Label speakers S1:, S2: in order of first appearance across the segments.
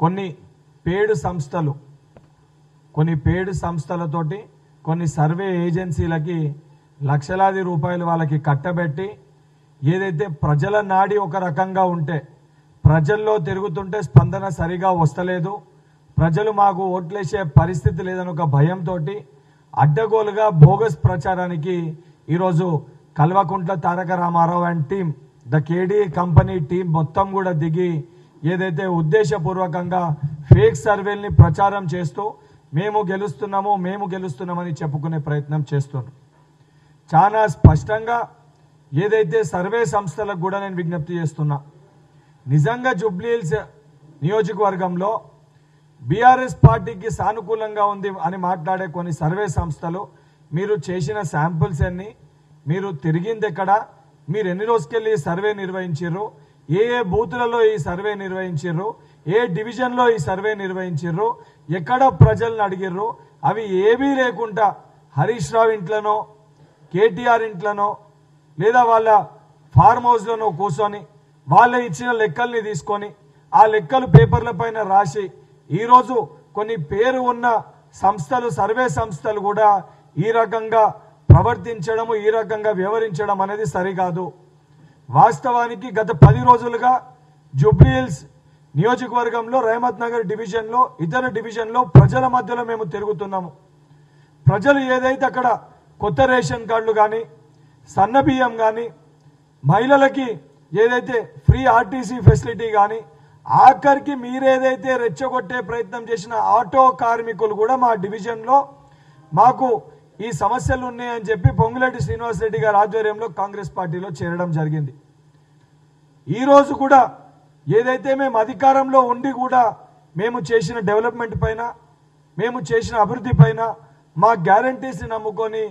S1: కొన్ని పేడు సంస్థలతోటి కొన్ని సర్వే ఏజెన్సీలకి లక్షలాది రూపాయలు వాళ్ళకి కట్టబెట్టి ఏదైతే ప్రజల నాడి ఒక రకంగా ఉంటే ప్రజల్లో తిరుగుతుంటే స్పందన సరిగా వస్తలేదు, ప్రజలు మాకు ఓట్లేసే పరిస్థితి లేదని ఒక భయంతో అడ్డగోలుగా బోగస్ ప్రచారానికి ఈరోజు Kalvakuntla Taraka Rama Rao and team the KD company team మొత్తం కూడా దిగి ఏదైతే ఉద్దేశపూర్వకంగా ఫేక్ సర్వేల్ని ప్రచారం చేస్తూ మేము గెలుస్తున్నామని చెప్పుకునే ప్రయత్నం చేస్తున్నారు. చాలా స్పష్టంగా ఏదైతే సర్వే సంస్థలకు కూడా నేను విజ్ఞప్తి చేస్తున్నా, నిజంగా జూబ్లీహిల్స్ నియోజకవర్గంలో బీఆర్ఎస్ పార్టీకి సానుకూలంగా ఉంది అని మాట్లాడే కొన్ని సర్వే సంస్థలు మీరు చేసిన శాంపుల్స్ అన్ని, మీరు తిరిగింది ఎక్కడ, మీరు ఎన్ని రోజుకెళ్ళి సర్వే నిర్వహించారు, ఏ బూతులలో ఈ సర్వే నిర్వహించారు, ఏ డివిజన్లో ఈ సర్వే నిర్వహించారు, ఎక్కడ ప్రజలను అడిగిర్రు, అవి ఏవీ లేకుండా హరీష్ రావు ఇంట్లోనో కేటీఆర్ ఇంట్లోనో లేదా వాళ్ళ ఫార్మ్ హౌస్లోనో కూర్చొని వాళ్ళ ఇచ్చిన లెక్కల్ని తీసుకొని ఆ లెక్కలు పేపర్ల పైన రాసి ఈరోజు కొన్ని పేరు ఉన్న సంస్థలు సర్వే సంస్థలు కూడా ఈ రకంగా ప్రవర్తించడము, ఈ రకంగా వ్యవహరించడం అనేది సరికాదు. వాస్తవానికి గత 10 రోజులుగా జూబ్లీహిల్స్ నియోజకవర్గంలో రహమత్ నగర్ డివిజన్లో ఇతర డివిజన్లో ప్రజల మధ్యలో మేము తిరుగుతున్నాము. ప్రజలు ఏదైతే అక్కడ కొత్త రేషన్ కార్డులు కానీ సన్న బియ్యం కానీ మహిళలకి ఏదైతే ఫ్రీ ఆర్టీసీ ఫెసిలిటీ కానీ ఆఖరికి మీరేదైతే రెచ్చగొట్టే ప్రయత్నం చేసిన ఆటో కార్మికులు కూడా మా డివిజన్లో మాకు ఈ సమస్యలు ఉన్నాయని చెప్పి పొంగులేటి శ్రీనివాసరెడ్డి గారి ఆధ్వర్యంలో కాంగ్రెస్ పార్టీలో చేరడం జరిగింది. ఈరోజు కూడా ఏదైతే మేము అధికారంలో ఉండి కూడా మేము చేసిన డెవలప్మెంట్ పైన మేము చేసిన అభివృద్ధి పైన మా గ్యారంటీస్ని నమ్ముకొని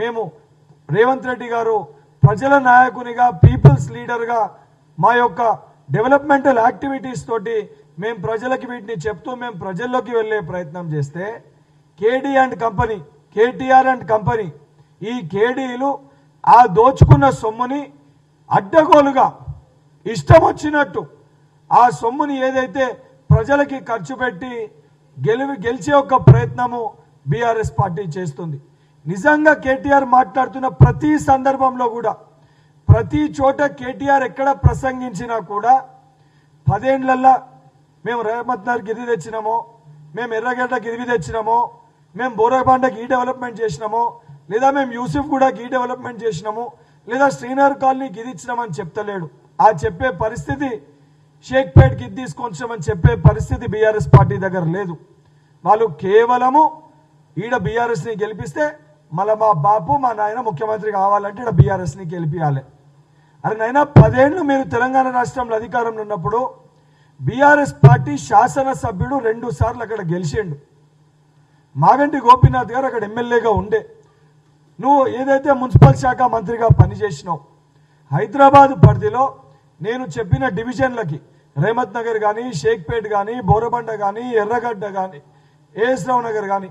S1: మేము రేవంత్ రెడ్డి గారు ప్రజల నాయకునిగా పీపుల్స్ లీడర్గా మా యొక్క డెవలప్మెంటల్ యాక్టివిటీస్ తోటి మేము ప్రజలకి వీటిని చెప్తూ మేము ప్రజల్లోకి వెళ్ళే ప్రయత్నం చేస్తే కేటీఆర్ అండ్ కంపెనీ ఈ కేడీలు ఆ దోచుకున్న సొమ్ముని అడ్డగోలుగా ఇష్టం వచ్చినట్టు ఆ సొమ్ముని ఏదైతే ప్రజలకి ఖర్చు పెట్టి గెలిచే ఒక ప్రయత్నము బీఆర్ఎస్ పార్టీ చేస్తుంది. నిజంగా కేటీఆర్ మాట్లాడుతున్న ప్రతి సందర్భంలో కూడా ప్రతి చోట కేటీఆర్ ఎక్కడ ప్రసంగించినా కూడా 10 ఏళ్లల్లో మేము రహమత్ నగర్కి ఇది తెచ్చినామో, మేము ఎర్రగడ్డకి ఇది తెచ్చినామో, మేము బోరబండకి ఈ డెవలప్మెంట్ చేసినామో, లేదా మేము యూసుఫ్ గూడకి ఈ డెవలప్మెంట్ చేసినాము, లేదా శ్రీనగర్ కాలనీకి ఇది ఇచ్చినామని చెప్తలేడు. ఆ చెప్పే పరిస్థితి షేక్పేట్కి ఇది తీసుకొచ్చామని చెప్పే పరిస్థితి బీఆర్ఎస్ పార్టీ దగ్గర లేదు. వాళ్ళు కేవలము ఈడ బీఆర్ఎస్ని గెలిపిస్తే మళ్ళీ మా బాపు మా నాయన ముఖ్యమంత్రి కావాలంటే ఈడ బీఆర్ఎస్ని గెలిపియాలి. అరే నైనా 10 ఏళ్ళు మీరు తెలంగాణ రాష్ట్రంలో అధికారంలో ఉన్నప్పుడు బీఆర్ఎస్ పార్టీ శాసనసభ్యుడు 2 సార్లు అక్కడ గెలిచిండు. మాగంటి గోపీనాథ్ గారు అక్కడ ఎమ్మెల్యేగా ఉండే. నువ్వు ఏదైతే మున్సిపల్ శాఖ మంత్రిగా పనిచేసినావు, హైదరాబాద్ పరిధిలో నేను చెప్పిన డివిజన్లకి రహమత్ నగర్ కానీ, షేక్పేట్ కానీ, బోరబండ కానీ, ఎర్రగడ్డ కానీ, ఏఎస్ రావు నగర్ కానీ,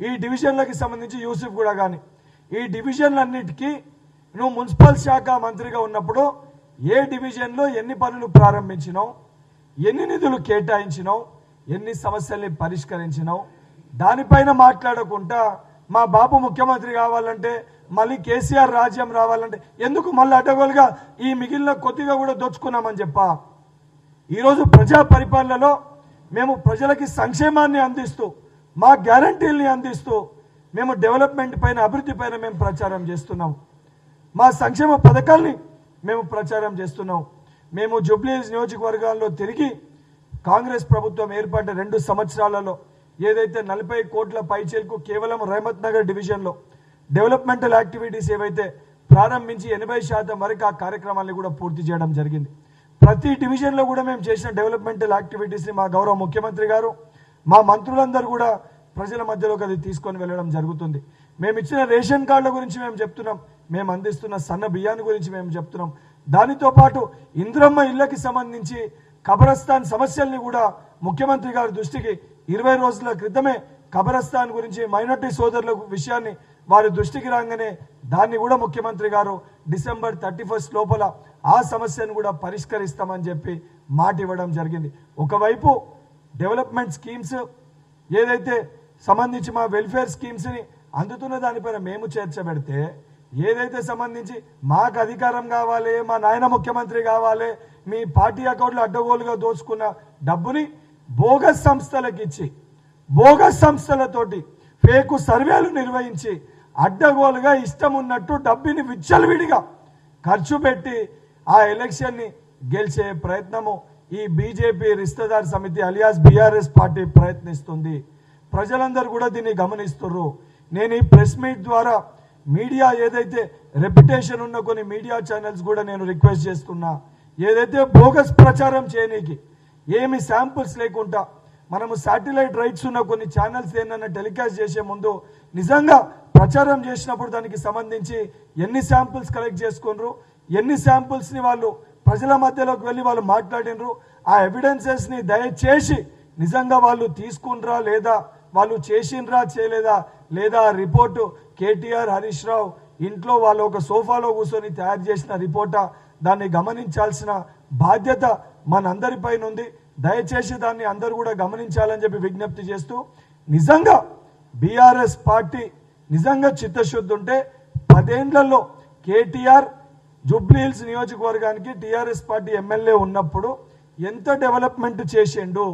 S1: ఈ డివిజన్లకి సంబంధించి యూసుఫ్ కూడా కానీ ఈ డివిజన్లన్నిటికీ నువ్వు మున్సిపల్ శాఖ మంత్రిగా ఉన్నప్పుడు ఏ డివిజన్లో ఎన్ని పనులు ప్రారంభించినావు, ఎన్ని నిధులు కేటాయించినావు, ఎన్ని సమస్యల్ని పరిష్కరించినావు, దానిపైన మాట్లాడకుండా మా బాబు ముఖ్యమంత్రి కావాలంటే మళ్ళీ కేసీఆర్ రాజ్యం రావాలంటే ఎందుకు మళ్ళీ అడ్డగోలుగా ఈ మిగిలిన కొద్దిగా కూడా దోచుకున్నామని చెప్పా. ఈరోజు ప్రజా పరిపాలనలో మేము ప్రజలకి సంక్షేమాన్ని అందిస్తూ మా గ్యారంటీల్ని అందిస్తూ మేము డెవలప్మెంట్ పైన అభివృద్ధి పైన మేము ప్రచారం చేస్తున్నాం. మా సంక్షేమ పథకాల్ని మేము ప్రచారం చేస్తున్నాం. మేము జూబ్లీహిల్స్ నియోజకవర్గాల్లో తిరిగి కాంగ్రెస్ ప్రభుత్వం ఏర్పడిన 2 సంవత్సరాలలో ఏదైతే 40 కోట్ల పైచేలకు కేవలం రహమత్ నగర్ డివిజన్లో డెవలప్మెంటల్ యాక్టివిటీస్ ఏవైతే ప్రారంభించి 80% వరకు ఆ కార్యక్రమాన్ని కూడా పూర్తి చేయడం జరిగింది. ప్రతి డివిజన్లో కూడా మేము చేసిన డెవలప్మెంటల్ యాక్టివిటీస్ని మా గౌరవ ముఖ్యమంత్రి గారు మా మంత్రులందరూ కూడా ప్రజల మధ్యలోకి అది తీసుకొని వెళ్ళడం జరుగుతుంది. మేము ఇచ్చిన రేషన్ కార్డుల గురించి మేము చెప్తున్నాం, మేము అందిస్తున్న సన్న బియ్యాన్ని గురించి మేము చెప్తున్నాం. దానితో పాటు ఇంద్రమ్మ ఇళ్లకి సంబంధించి కబరస్థాన్ సమస్యల్ని కూడా ముఖ్యమంత్రి గారి దృష్టికి 20 రోజుల క్రితమే కబరస్థాన్ గురించి మైనార్టీ సోదరుల విషయాన్ని వారి దృష్టికి రాగానే దాన్ని కూడా ముఖ్యమంత్రి గారు డిసెంబర్ 31 లోపల ఆ సమస్యను కూడా పరిష్కరిస్తామని చెప్పి మాట ఇవ్వడం జరిగింది. ఒకవైపు డెవలప్మెంట్ స్కీమ్స్ ఏదైతే సంబంధించి మా వెల్ఫేర్ స్కీమ్స్ని అందుతున్న దానిపైన మేము చర్చ పెడితే, ఏదైతే సంబంధించి మాకు అధికారం కావాలి, మా నాయన ముఖ్యమంత్రి కావాలి, మీ పార్టీ అకౌంట్లో అడ్డగోలుగా దోచుకున్న డబ్బుని బోగస్ సంస్థలకు ఇచ్చి, బోగస్ సంస్థలతోటి ఫేక్ సర్వేలు నిర్వహించి అడ్డగోలుగా ఇష్టం ఉన్నట్టు డబ్బుని విచ్చలవిడిగా ఖర్చు పెట్టి ఆ ఎలక్షన్ని గెలిచే ప్రయత్నము ఈ బీజేపీ రిస్తదార్ సమితి అలియాస్ బీఆర్ఎస్ పార్టీ ప్రయత్నిస్తుంది. ప్రజలందరూ కూడా దీన్ని గమనిస్తున్నారు. నేను ఈ ప్రెస్ మీట్ ద్వారా మీడియా ఏదైతే రెప్యుటేషన్ ఉన్న కొన్ని మీడియా ఛానల్స్ కూడా నేను రిక్వెస్ట్ చేస్తున్నా, ఏదైతే బోగస్ ప్రచారం చేయనీకి ఏమి శాంపుల్స్ లేకుండా మనము శాటిలైట్ రైట్స్ ఉన్న కొన్ని ఛానల్స్ ఏంటన్నా టెలికాస్ట్ చేసే ముందు నిజంగా ప్రచారం చేసినప్పుడు దానికి సంబంధించి ఎన్ని శాంపుల్స్ కలెక్ట్ చేసుకున్నారు, ఎన్ని శాంపుల్స్ని వాళ్ళు ప్రజల మధ్యలోకి వెళ్ళి వాళ్ళు మాట్లాడినరు, ఆ ఎవిడెన్సెస్ని దయచేసి నిజంగా వాళ్ళు తీసుకున్నరా లేదా, వాళ్ళు చేసిండ్రా చేయలేదా, లేదా రిపోర్టు కేటీఆర్ హరీష్ రావు ఇంట్లో వాళ్ళు ఒక సోఫాలో కూర్చొని తయారు చేసిన రిపోర్టా, దాన్ని గమనించాల్సిన బాధ్యత మనందరిపైన ఉంది. దయచేసి దాన్ని అందరూ కూడా గమనించాలని చెప్పి విజ్ఞప్తి చేస్తూ, నిజంగా బీఆర్ఎస్ పార్టీ నిజంగా చిత్తశుద్ధి ఉంటే 10 ఏళ్లలో కేటీఆర్ జూబ్లీహిల్స్ నియోజకవర్గానికి టీఆర్ఎస్ పార్టీ ఎమ్మెల్యే ఉన్నప్పుడు ఎంత డెవలప్మెంట్ చేసిండు,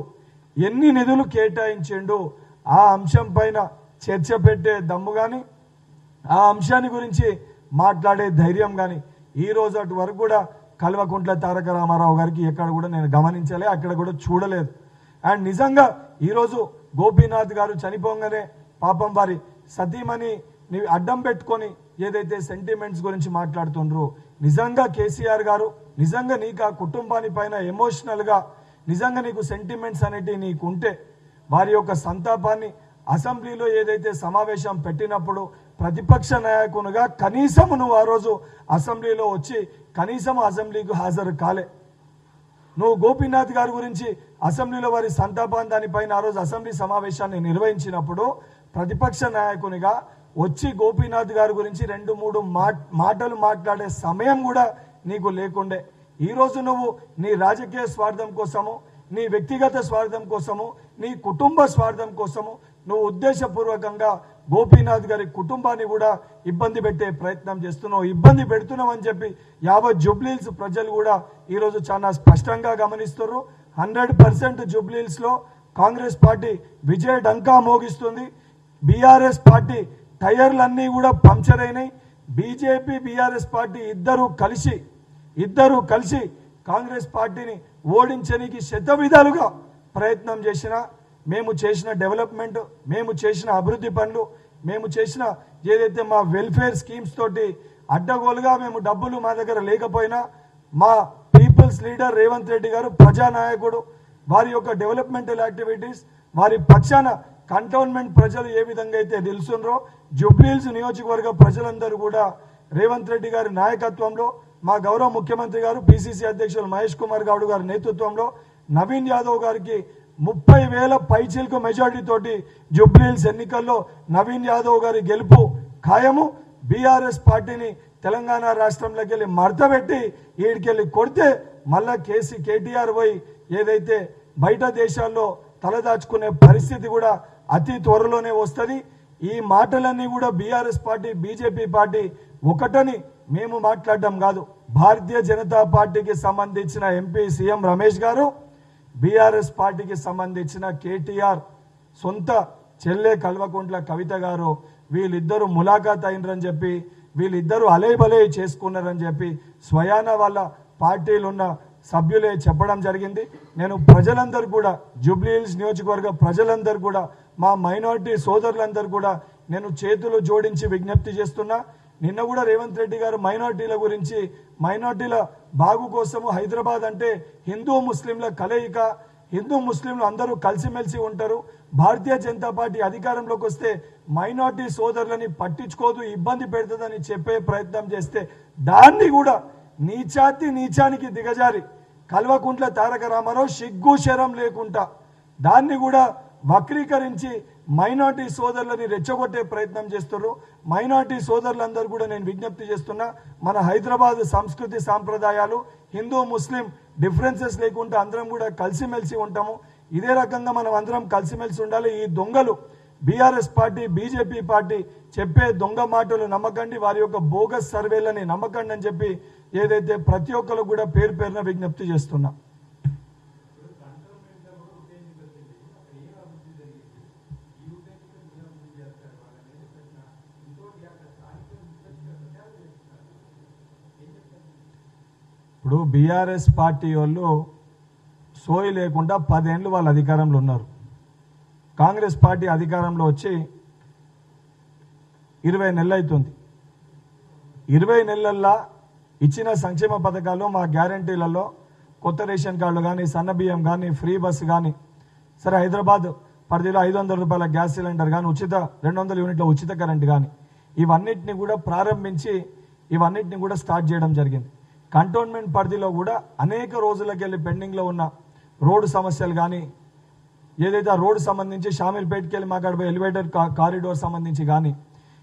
S1: ఎన్ని నిధులు కేటాయించిండు, ఆ అంశం పైన చర్చ పెట్టే దమ్ము కానీ, ఆ అంశాన్ని గురించి మాట్లాడే ధైర్యం కానీ ఈ రోజు అటు వరకు కూడా కల్వకుంట్ల తారక రామారావు గారికి ఎక్కడ కూడా నేను గమనించలే, అక్కడ కూడా చూడలేదు. అండ్ నిజంగా ఈరోజు గోపీనాథ్ గారు చనిపోగానే పాపం వారి సతీమణి అడ్డం పెట్టుకొని ఏదైతే సెంటిమెంట్స్ గురించి మాట్లాడుతుండ్రో, నిజంగా కేసీఆర్ గారు నిజంగా నీకు ఆ కుటుంబాని పైన ఎమోషనల్గా నిజంగా నీకు సెంటిమెంట్స్ అనేటివి నీకు ఉంటే వారి యొక్క సంతాపాన్ని అసెంబ్లీలో ఏదైతే సమావేశం పెట్టినప్పుడు ప్రతిపక్ష నాయకునిగా కనీసం నువ్వు ఆ రోజు అసెంబ్లీలో వచ్చి కనీసం అసెంబ్లీకి హాజరు కాలే. నువ్వు గోపీనాథ్ గారి గురించి అసెంబ్లీలో వారి సంతాపాన్ని దానిపైన ఆ రోజు అసెంబ్లీ సమావేశాన్ని నిర్వహించినప్పుడు ప్రతిపక్ష నాయకునిగా వచ్చి గోపీనాథ్ గారి గురించి 2-3 మాటలు మాట్లాడే సమయం కూడా నీకు లేకుండే. ఈరోజు నువ్వు నీ రాజకీయ స్వార్థం కోసము, నీ వ్యక్తిగత స్వార్థం కోసము, నీ కుటుంబ స్వార్థం కోసము నువ్వు ఉద్దేశపూర్వకంగా గోపీనాథ్ గారి కుటుంబాన్ని కూడా ఇబ్బంది పెట్టే ప్రయత్నం చేస్తున్నావు. ఇబ్బంది పెడుతున్నావు అని చెప్పి యావత్ జూబ్లీహిల్స్ ప్రజలు కూడా ఈరోజు చాలా స్పష్టంగా గమనిస్తున్నారు. 100% జూబ్లీహిల్స్లో కాంగ్రెస్ పార్టీ విజయ డంకా మోగిస్తుంది. బీఆర్ఎస్ పార్టీ టైర్లన్నీ కూడా పంక్చర్ అయినాయి. బీజేపీ బీఆర్ఎస్ పార్టీ ఇద్దరు కలిసి కాంగ్రెస్ పార్టీని ఓడించడానికి శతవిధాలుగా ప్రయత్నం చేసిన, మేము చేసిన డెవలప్మెంట్, మేము చేసిన అభివృద్ధి పనులు, మేము చేసిన ఏదైతే మా వెల్ఫేర్ స్కీమ్స్ తోటి అడ్డగోలుగా మేము డబ్బులు మా దగ్గర లేకపోయినా మా పీపుల్స్ లీడర్ రేవంత్ రెడ్డి గారు ప్రజానాయకుడు, వారి యొక్క డెవలప్మెంటల్ యాక్టివిటీస్ వారి పక్షాన కంటోన్మెంట్ ప్రజలు ఏ విధంగా అయితే నిలుచున్నారో జూబ్లీహిల్స్ నియోజకవర్గ ప్రజలందరూ కూడా రేవంత్ రెడ్డి గారి నాయకత్వంలో, మా గౌరవ ముఖ్యమంత్రి గారు పిసిసి అధ్యక్షులు మహేష్ కుమార్ గౌడ్ గారి నేతృత్వంలో నవీన్ యాదవ్ గారికి 30,000 పైచిలకు మెజార్టీ తోటి జూబ్లీహిల్స్ ఎన్నికల్లో నవీన్ యాదవ్ గారి గెలుపు ఖాయము. బీఆర్ఎస్ పార్టీని తెలంగాణ రాష్ట్రంలోకి వెళ్ళి మడతబెట్టి ఈడికెళ్ళి కొడితే మళ్ళా కేటీఆర్ పోయి ఏదైతే బయట దేశాల్లో తలదాచుకునే పరిస్థితి కూడా అతి త్వరలోనే వస్తుంది. ఈ మాటలన్నీ కూడా బీఆర్ఎస్ పార్టీ బీజేపీ పార్టీ ఒకటని మేము మాట్లాడడం కాదు. భారతీయ జనతా పార్టీకి సంబంధించిన ఎంపీ సీఎం రమేష్ గారు, బీఆర్ఎస్ పార్టీకి సంబంధించిన కేటీఆర్ సొంత చెల్లె కల్వకుంట్ల కవిత గారు వీళ్ళిద్దరూ ములాఖాత్ అయినరని చెప్పి, వీళ్ళిద్దరూ అలేబలే చేసుకున్నారని చెప్పి స్వయాన వాళ్ళ పార్టీలు ఉన్న సభ్యులే చెప్పడం జరిగింది. నేను ప్రజలందరూ కూడా జూబ్లీహిల్స్ నియోజకవర్గ ప్రజలందరూ కూడా మా మైనారిటీ సోదరులందరూ కూడా నేను చేతులు జోడించి విజ్ఞప్తి చేస్తున్నా. నిన్న కూడా రేవంత్ రెడ్డి గారు మైనారిటీల గురించి, మైనారిటీల బాగు కోసము హైదరాబాద్ అంటే హిందూ ముస్లింల కలయిక, హిందూ ముస్లింలు అందరూ కలిసిమెలిసి ఉంటారు, భారతీయ జనతా పార్టీ అధికారంలోకి వస్తే మైనారిటీ సోదరులని పట్టించుకోదు, ఇబ్బంది పెడుతుందని చెప్పే ప్రయత్నం చేస్తే దాన్ని కూడా నీచానికి దిగజారి కల్వకుంట్ల తారక రామారావు సిగ్గు శరం లేకుండా దాన్ని కూడా వక్రీకరించి మైనారిటీ సోదరులని రెచ్చగొట్టే ప్రయత్నం చేస్తున్నారు. మైనారిటీ సోదరులందరూ కూడా నేను విజ్ఞప్తి చేస్తున్నా, మన హైదరాబాద్ సంస్కృతి సాంప్రదాయాలు హిందూ ముస్లిం డిఫరెన్సెస్ లేకుండా అందరం కూడా కలిసిమెలిసి ఉంటాము. ఇదే రకంగా మనం అందరం కలిసిమెలిసి ఉండాలి. ఈ దొంగలు బీఆర్ఎస్ పార్టీ, బీజేపీ పార్టీ చెప్పే దొంగ మాటలు నమ్మకండి, వారి యొక్క బోగస్ సర్వేలని నమ్మకండి అని చెప్పి ఏదైతే ప్రతి ఒక్కరు కూడా పేరు పేరున విజ్ఞప్తి చేస్తున్నా. ఇప్పుడు బీఆర్ఎస్ పార్టీ వాళ్ళు సోయి లేకుండా 10 ఏళ్ళు వాళ్ళ అధికారంలో ఉన్నారు. కాంగ్రెస్ పార్టీ అధికారంలో వచ్చి 20 నెలలు అవుతుంది. 20 నెలల్లో ఇచ్చిన సంక్షేమ పథకాలు, మా గ్యారంటీలలో కొత్త రేషన్ కార్డులు కానీ, సన్న బియ్యం కానీ, ఫ్రీ బస్సు కానీ, సరే హైదరాబాద్ పరిధిలో 500 రూపాయల గ్యాస్ సిలిండర్ కానీ, 200 యూనిట్ల ఉచిత కరెంట్ కానీ, ఇవన్నిటిని కూడా ప్రారంభించి ఇవన్నిటిని కూడా స్టార్ట్ చేయడం జరిగింది. కంటోన్మెంట్ పరిధిలో కూడా అనేక రోజులకి వెళ్ళి పెండింగ్లో ఉన్న రోడ్డు సమస్యలు కానీ, ఏదైతే ఆ రోడ్డు సంబంధించి షామీల్పేట్కి వెళ్ళి మాట్లాడిపోయి ఎలివేటెడ్ కారిడోర్ సంబంధించి కానీ,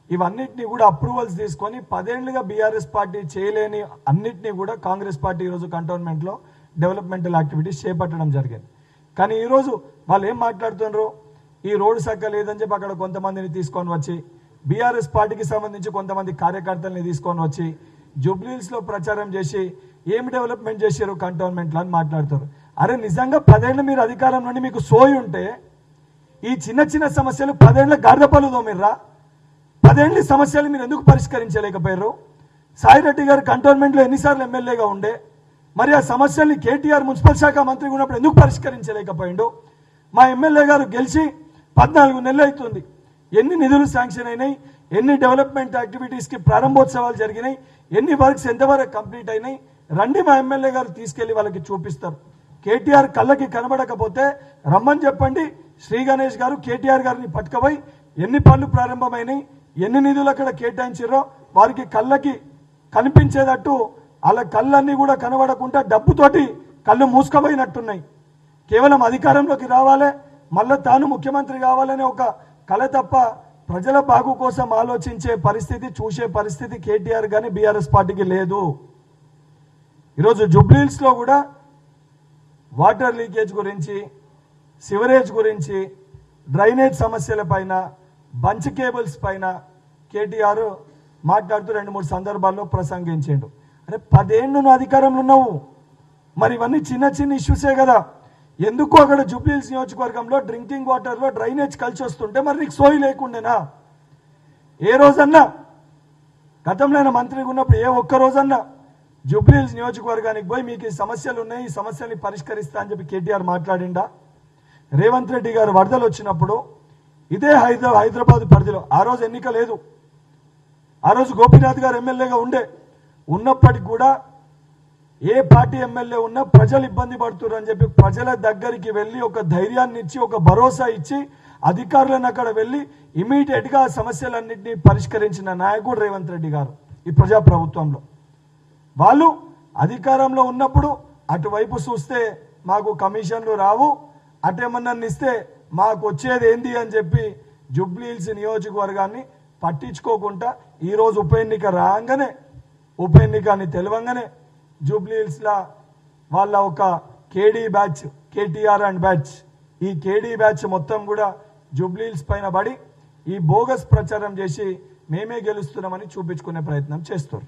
S1: ఇవన్నిటిని కూడా అప్రూవల్స్ తీసుకొని 10 ఏళ్లుగా బీఆర్ఎస్ పార్టీ చేయలేని అన్నిటినీ కూడా కాంగ్రెస్ పార్టీ ఈరోజు కంటోన్మెంట్లో డెవలప్మెంటల్ యాక్టివిటీస్ చేపట్టడం జరిగింది. కానీ ఈరోజు వాళ్ళు ఏం మాట్లాడుతున్నారు, ఈ రోడ్డు సక్క లేదని చెప్పి అక్కడ కొంతమందిని తీసుకొని వచ్చి, బీఆర్ఎస్ పార్టీకి సంబంధించి కొంతమంది కార్యకర్తల్ని తీసుకొని వచ్చి జూబ్లీహిల్స్లో ప్రచారం చేసి ఏమి డెవలప్మెంట్ చేశారు కంటోన్మెంట్లో అని మాట్లాడతారు. అరే నిజంగా 10 ఏళ్ళు మీరు అధికారం నుండి మీకు సోయి ఉంటే ఈ చిన్న చిన్న సమస్యలు 10 ఏళ్ళ గాడిదపల్లు తోమిర్రా? 10 ఏళ్ళ సమస్యలు మీరు ఎందుకు పరిష్కరించలేకపోయారు? సాయిరెడ్డి గారు కంటోన్మెంట్లో ఎన్నిసార్లు ఎమ్మెల్యేగా ఉండే, మరి ఆ సమస్యల్ని కేటీఆర్ మున్సిపల్ శాఖ మంత్రిగా ఉన్నప్పుడు ఎందుకు పరిష్కరించలేకపోయిండు? మా ఎమ్మెల్యే గారు గెలిచి 14 నెలలు అవుతుంది. ఎన్ని నిధులు శాంక్షన్ అయినాయి, ఎన్ని డెవలప్మెంట్ యాక్టివిటీస్కి ప్రారంభోత్సవాలు జరిగినాయి, ఎన్ని వర్క్స్ ఎంతవరకు కంప్లీట్ అయినాయి, రండి మా ఎమ్మెల్యే గారు తీసుకెళ్లి వాళ్ళకి చూపిస్తారు. కేటీఆర్ కళ్ళకి కనబడకపోతే రమ్మని చెప్పండి. శ్రీ గణేష్ గారు కేటీఆర్ గారిని పట్టుకపోయి ఎన్ని పనులు ప్రారంభమైనాయి, ఎన్ని నిధులు అక్కడ కేటాయించారో వారికి కళ్ళకి కనిపించేటట్టు, వాళ్ళ కళ్ళన్నీ కూడా కనబడకుండా డబ్బుతోటి కళ్ళు మూసుకుపోయినట్టున్నాయి. కేవలం అధికారంలోకి రావాలి, మళ్ళీ తాను ముఖ్యమంత్రి కావాలనే ఒక కళ తప్ప ప్రజల బాగు కోసం ఆలోచించే పరిస్థితి, చూసే పరిస్థితి కేటీఆర్ కానీ బీఆర్ఎస్ పార్టీకి లేదు. ఈరోజు జూబ్లీహిల్స్లో కూడా వాటర్ లీకేజ్ గురించి, సివరేజ్ గురించి, డ్రైనేజ్ సమస్యల పైన, బంచ్ కేబుల్స్ పైన కేటీఆర్ మాట్లాడుతూ 2-3 సందర్భాల్లో ప్రసంగించాడు. అరే 10 ఏళ్ళు నువ్వు అధికారంలో ఉన్నావు, మరి ఇవన్నీ చిన్న చిన్న ఇష్యూసే కదా. ఎందుకు అక్కడ జూబ్లీహిల్స్ నియోజకవర్గంలో డ్రింకింగ్ వాటర్లో డ్రైనేజ్ కలిసి వస్తుంటే మరి నీకు సోయి లేకుండేనా? ఏ రోజన్నా గతంలో మంత్రిగా ఉన్నప్పుడు ఏ ఒక్క రోజన్నా జూబ్లీహిల్స్ నియోజకవర్గానికి పోయి మీకు ఈ సమస్యలు ఉన్నాయి, ఈ సమస్యల్ని పరిష్కరిస్తా అని చెప్పి కేటీఆర్ మాట్లాడిండా? రేవంత్ రెడ్డి గారు వరదలు వచ్చినప్పుడు ఇదే హైదరాబాద్ పరిధిలో ఆ రోజు ఎన్నిక లేదు, ఆ రోజు గోపీనాథ్ గారు ఎమ్మెల్యేగా ఉన్నప్పటికీ కూడా ఏ పార్టీ ఎమ్మెల్యే ఉన్నా ప్రజలు ఇబ్బంది పడుతున్నారు అని చెప్పి ప్రజల దగ్గరికి వెళ్ళి ఒక ధైర్యాన్ని ఇచ్చి, ఒక భరోసా ఇచ్చి, అధికారులను అక్కడ వెళ్ళి ఇమీడియట్గా ఆ సమస్యలన్నింటినీ పరిష్కరించిన నాయకుడు రేవంత్ రెడ్డి గారు ఈ ప్రజాప్రభుత్వంలో. వాళ్ళు అధికారంలో ఉన్నప్పుడు అటువైపు చూస్తే మాకు కమిషన్లు రావు, అటేమన్నా ఇస్తే మాకు వచ్చేది ఏంది అని చెప్పి జూబ్లీహిల్స్ నియోజకవర్గాన్ని పట్టించుకోకుండా ఈరోజు ఉప ఎన్నిక రాగానే, ఉప ఎన్నిక అని తెలియంగానే జూబ్లీహిల్స్లో వాళ్ళ ఒక కేడీ బ్యాచ్, కేటీఆర్ అండ్ బ్యాచ్, ఈ కేడీ బ్యాచ్ మొత్తం కూడా జూబ్లీహిల్స్ పైన పడి ఈ బోగస్ ప్రచారం చేసి మేమే గెలుస్తున్నామని చూపించుకునే ప్రయత్నం చేస్తారు.